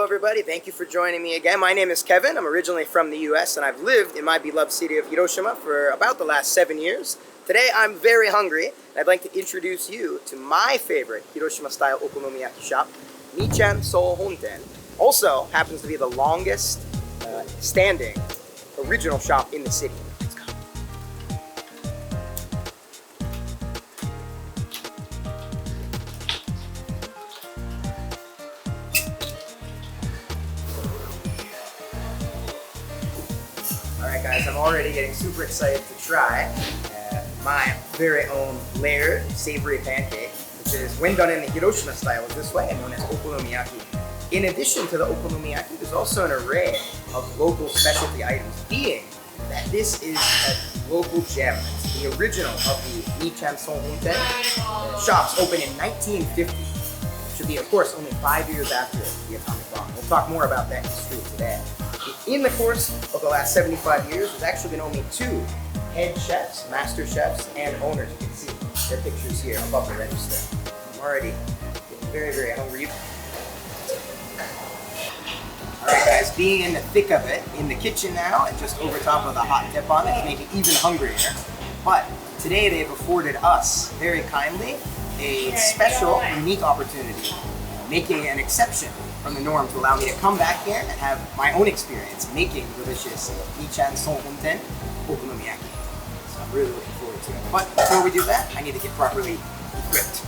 everybody. Thank you for joining me again. My name is Kevin. I'm originally from the US and I've lived in my beloved city of Hiroshima for about the last 7 years. Today I'm very hungry and I'd like to introduce you to my favorite Hiroshima-style Okonomiyaki shop, Nichan Seoul Honten. Also happens to be the longest standing original shop in the city. Let's go. Alright guys, I'm already getting super excited to try my very own layered savory pancake, which is, when done in the Hiroshima style, is this way, known as Okonomiyaki. In addition to the Okonomiyaki, there's also an array of local specialty items, being that this is a local gem. It's the original of the Nichan Seoul Honten. Shops opened in 1950. Should be, of course, only 5 years after the atomic bomb. We'll talk more about that history today. In the course of the last 75 years, there's actually been only 2 head chefs, master chefs, and owners. You can see their pictures here above the register. I'm already getting very, very hungry. Alright guys, being in the thick of it, in the kitchen now, and just over top of the hot teppon, it's made me even hungrier. But today they've afforded us, very kindly, a special, unique opportunity, making an exception from the norm to allow me to come back here and have my own experience making delicious Nichan Seoul Honten Okonomiyaki. So I'm really looking forward to it. But before we do that, I need to get properly equipped.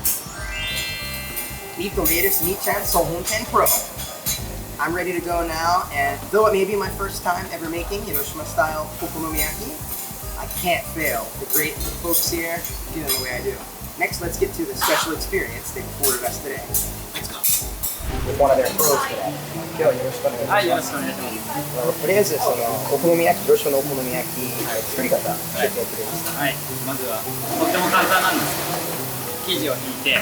Meet the latest Nichan Seoul Honten Pro. I'm ready to go now, and though it may be my first time ever making Hiroshima-style Okonomiyaki, I can't fail the great folks here doing the way I do. Next, let's get to the special experience they've afforded us today. Let's go. With one of their pros today. Yo, Hiroshima. Hi, Hiroshima. What is this? Okonomiyaki, Hiroshima no Okonomiyaki. 作り方、教えてくれますか？はい、まずはとっても簡単なんですけど、生地を引いて、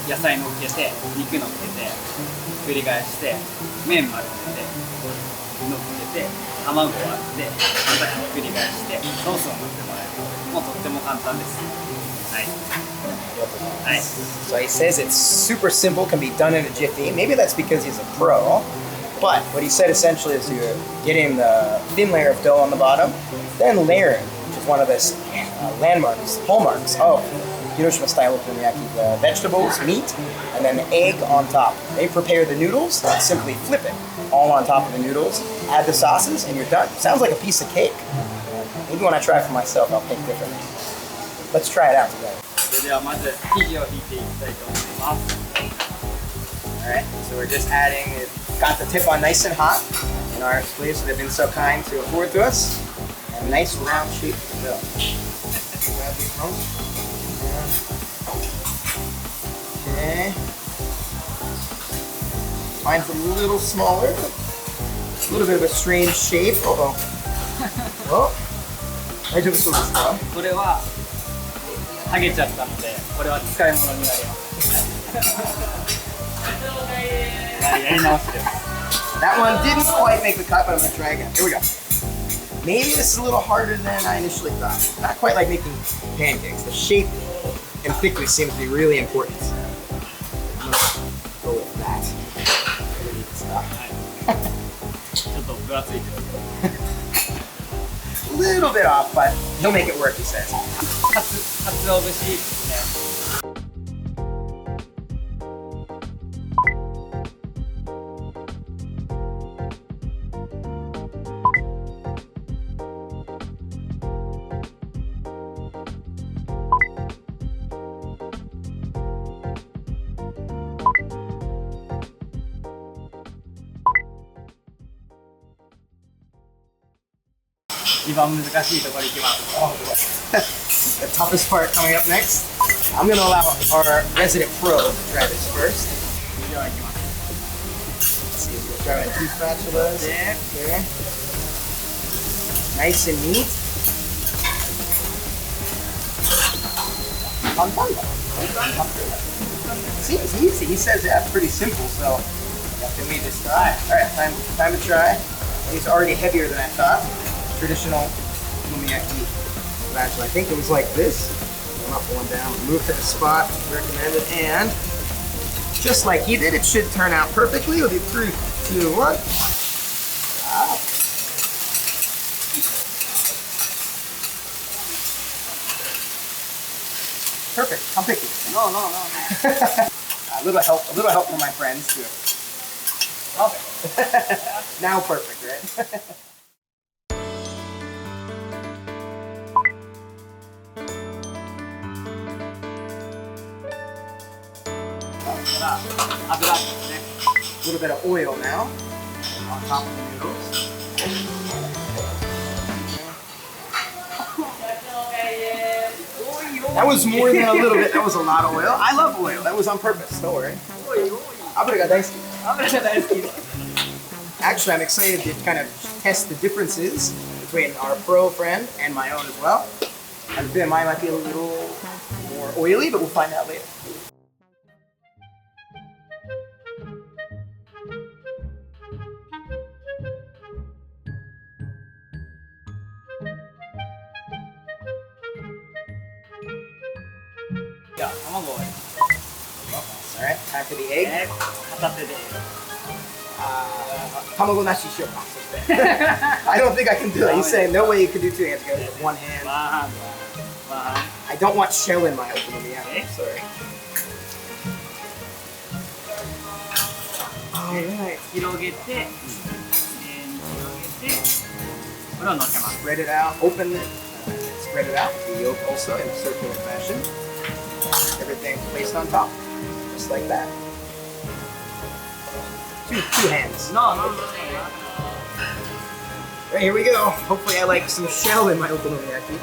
野菜乗っけて、肉乗っけて、繰り返して、麺丸めて、乗っけて、卵を割って、また繰り返して、ソースを乗ってもらえる。もうとっても簡単です。はい。はい。So he says it's super simple, can be done in a jiffy. Maybe that's because he's a pro. But what he said essentially is you're getting the thin layer of dough on the bottom, then layering, which is one of the landmarks, hallmarks of Hiroshima-style Okonomiyaki, the vegetables, meat, and then the egg on top. They prepare the noodles, and simply flip it all on top of the noodles, add the sauces, and you're done. Sounds like a piece of cake. Maybe when I try it for myself, I'll think differently. Let's try it out together. Alright, so we're just adding, got the teppon nice and hot in our place that have been so kind to afford to us. And a nice round shape to go. Grab these most. Okay. Mine's a little smaller. A little bit of a strange shape. Uh-oh. Well, I took some stuff. これは剥げちゃったので、これは使い物になります。やり直しです。 That one didn't quite make the cut, but I'm gonna try again. Here we go. Maybe this is a little harder than I initially thought. Not quite like making pancakes. The shape and thickness seems to be really important. I'm gonna go with that. A little bit off, but he'll make it work, he says. かつお節ですね。一番難しいところ行きます。The toughest part coming up next. I'm gonna allow our resident pro to try this first. では行きます。Let's see, we'll try my 2 spatulas. Okay. Nice and neat. Seems easy. He says that's pretty simple, so can we just try? Alright, time to try. These are already heavier than I thought. Traditional Okonomiyaki spatula. I think it was like this. I'm not pulling down. Move to the spot recommended, and just like he did, it should turn out perfectly with the 3 2, 1. Wow. Perfect. I'm picky. No, no, no, no. A little help from my friends too. Okay. Now perfect, right? 油ですね。 A little bit of oil now on top of the noodles. That was more than a little bit. That was a lot of oil. I love oil. That was on purpose. Don't worry. Abura ga daisuki. Actually, I'm excited to kind of test the differences between our pro friend and my own as well. I feel mine might be a little more oily, but we'll find out later. Yeah, 卵を Alright, time for the egg. 片手で。 Tamago nashi shouka. I don't think I can do it. He's saying no way you can do 2 hands. Go with 1 hand. I don't want shell in my okonomiyaki. Sorry. Alright. 広げて、これを乗せます。 Spread it out. Open it. Spread it out. The yolk also in a circular fashion. Everything placed on top. Just like that. Two hands. No, no, no, no. Right, here we go. Hopefully I like some shell in my okonomiyaki.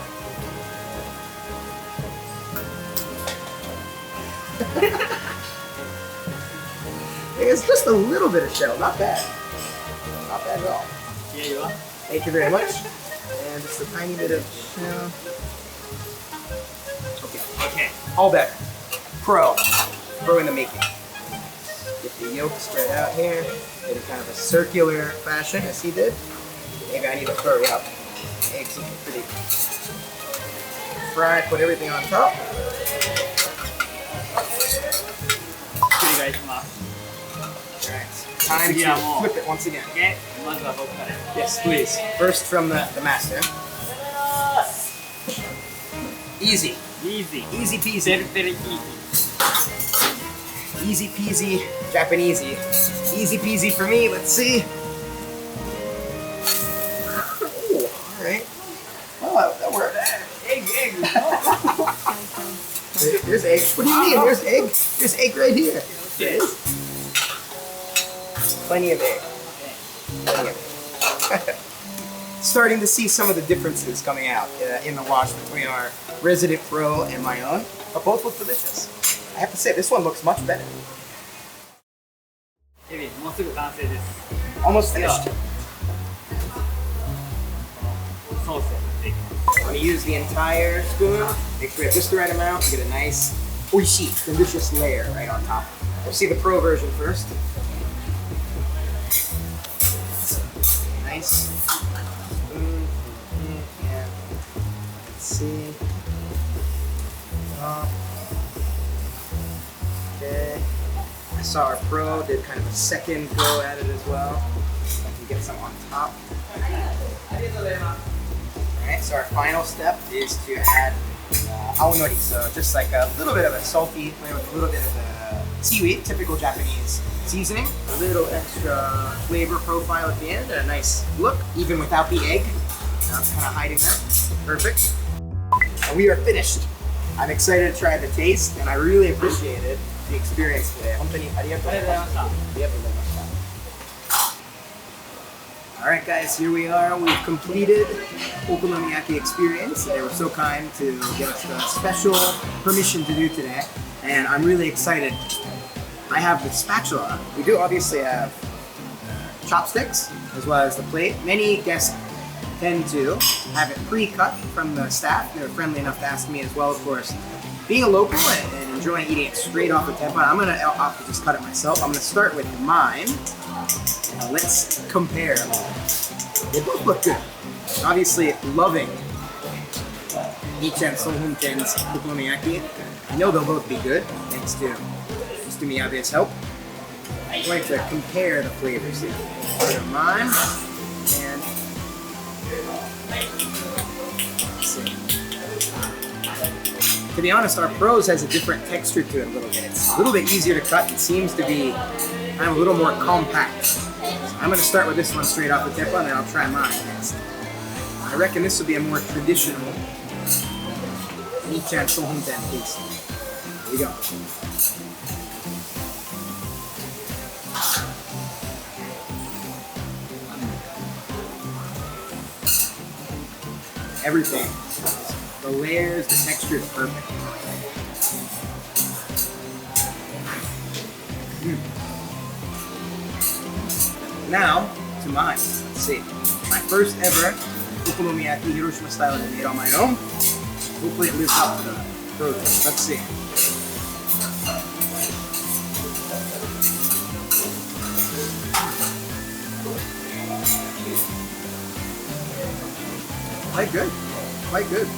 It's just a little bit of shell. Not bad. Not bad at all. Thank you very much. And just a tiny bit of shell. Okay. All better. Pro in the making. Get the yolk spread out here in kind of a circular fashion, as he did. Maybe I need to hurry up. Eggs looking pretty fried. Put everything on top. 繰り返します。 Alright, time to flip it once again. Okay. まずは僕から。 Yes, please. First from the master. Easy. Easy. Easy peasy. Very easy. Easy peasy, Japanese. Easy peasy for me, let's see. Ooh, alright. Oh, that worked. Egg. There's egg. What do you mean? There's egg. There's egg right here. Yes. Plenty of egg. Plenty of egg. Starting to see some of the differences coming out in the wash between our resident pro and my own. But both look delicious. I have to say, this one looks much better. エビ、もうすぐ完成です。 Almost finished. ソースを振っていきます。 I'm going to use the entire spoon. Make sure we have just the right amount to get a nice, oishi, delicious layer right on top. We'll see the pro version first. Nice spoon. Yeah. Let's see. Okay. I saw our pro did kind of a second go at it as well. I can get some on top. Alright, so our final step is to add aonori, so just like a little bit of a salty flavor with a little bit of seaweed, typical Japanese seasoning. A little extra flavor profile at the end, and a nice look, even without the egg. Now it's kind of hiding that. Perfect. And we are finished. I'm excited to try the taste, and I really appreciated the experience today. 本当にありがとうございました。ありがとうございました。Alright guys, here we are. We've completed Okonomiyaki experience. They were so kind to give us the special permission to do today, and I'm really excited. I have the spatula. We do obviously have chopsticks as well as the plate. Many guests tend to have it pre-cut from the staff. They're friendly enough to ask me as well, of course. Being a local and enjoying eating it straight off the teppanyaki, I'm going to opt to just cut it myself. I'm going to start with mine. Let's compare. They both look good. Obviously, loving Nichan I'm going to compare the flavors here. Put of mine and let's see. To be honest, our Pros has a different texture to it a little bit. It's a little bit easier to cut. It seems to be a little more compact. So I'm going to start with this one straight off the tip on, and I'll try mine next. I reckon this will be a more traditional Nichan Sohonten taste. Here we go. Everything. The layers, the texture is perfect. Now, to mine. Let's see. My first ever Okonomiyaki Hiroshima style that I made on my own. Hopefully it lives up to the Pros. Let's see. Quite good. Quite good.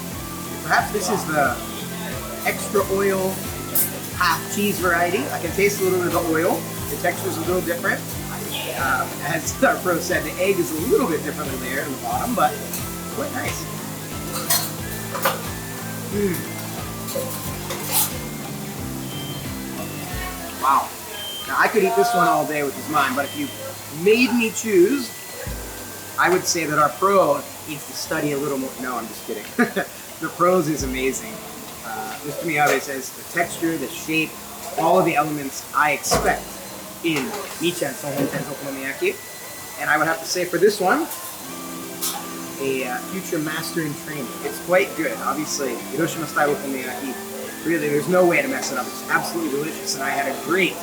Perhaps this is the extra oil half cheese variety. I can taste a little bit of the oil. The texture is a little different. As our Pro said, the egg is a little bit differently layered in the bottom, but quite nice. Wow. Now I could eat this one all day, which is mine, but if you made me choose, I would say that our Pro needs to study a little more. No, I'm just kidding. The Pros is amazing. Mr. Miyabe says the texture, the shape, all of the elements I expect in Nichan Sohonten's Okonomiyaki. And I would have to say for this one, a future master in training. It's quite good. Obviously, Hiroshima style Okonomiyaki, really there's no way to mess it up. It's absolutely delicious, and I had a great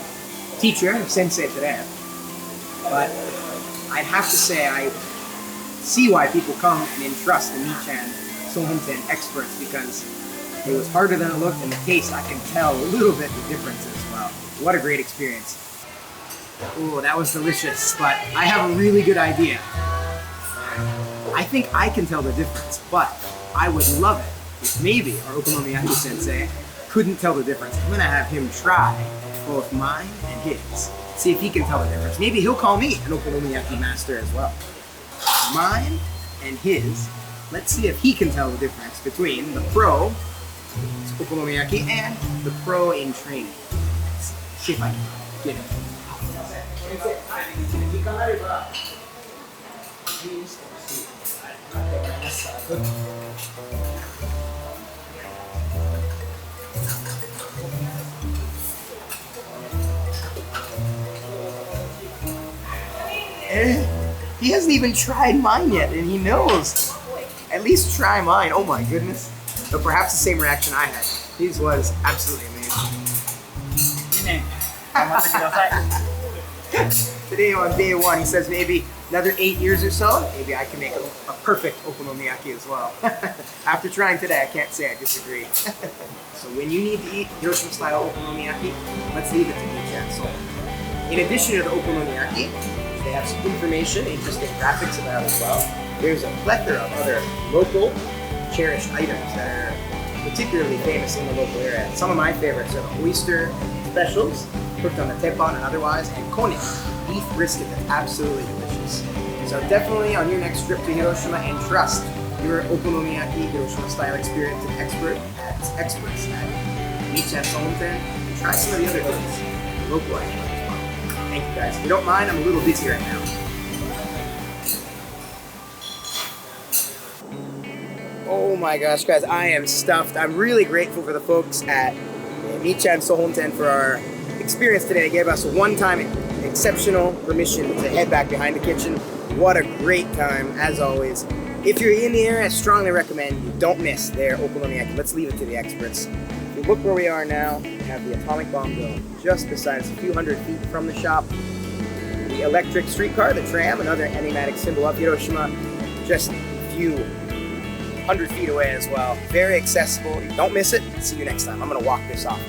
teacher, sensei today. But I'd have to say I see why people come and entrust the Nichan Sohonten experts, because it was harder than it looked, and the taste, I can tell a little bit the difference as well. What a great experience. Oh, that was delicious, but I have a really good idea. I think I can tell the difference, but I would love it if maybe our Okonomiyaki sensei couldn't tell the difference. I'm gonna have him try both mine and his. See if he can tell the difference. Maybe he'll call me an Okonomiyaki master as well. Mine and his. Let's see if he can tell the difference between the Pro Okonomiyaki and the Pro in training. Let's see if I can get it. He hasn't even tried mine yet, and he knows. At least try mine. Oh my goodness. But perhaps the same reaction I had. His was absolutely amazing. Today on day one, he says maybe another 8 years or so, maybe I can make a perfect Okonomiyaki as well. After trying today, I can't say I disagree. So when you need to eat Hiroshima style Okonomiyaki, let's leave it to Nichan. So in addition to the Okonomiyaki, they have some information, interesting graphics about it as well. There's a plethora of other local, cherished items that are particularly famous in the local area. Some of my favorites are the oyster specials, cooked on the teppon and otherwise, and kone, beef brisket that's absolutely delicious. So definitely on your next trip to Hiroshima, entrust your Okonomiyaki Hiroshima style experience to experts at Nichan Sohonten, and try some of the other things, local items. Thank you guys. If you don't mind, I'm a little busy right now. Oh my gosh, guys, I am stuffed. I'm really grateful for the folks at Nichan Sohonten for our experience today. They gave us a one-time exceptional permission to head back behind the kitchen. What a great time, as always. If you're in the area, I strongly recommend you don't miss their Okonomiyaki. Let's leave it to the experts. If you look where we are now, we have the atomic bomb dome just beside us, a few hundred feet from the shop. The electric streetcar, the tram, another enigmatic symbol of Hiroshima, just a few 100 feet away as well. Very accessible. Don't miss it. See you next time. I'm going to walk this off.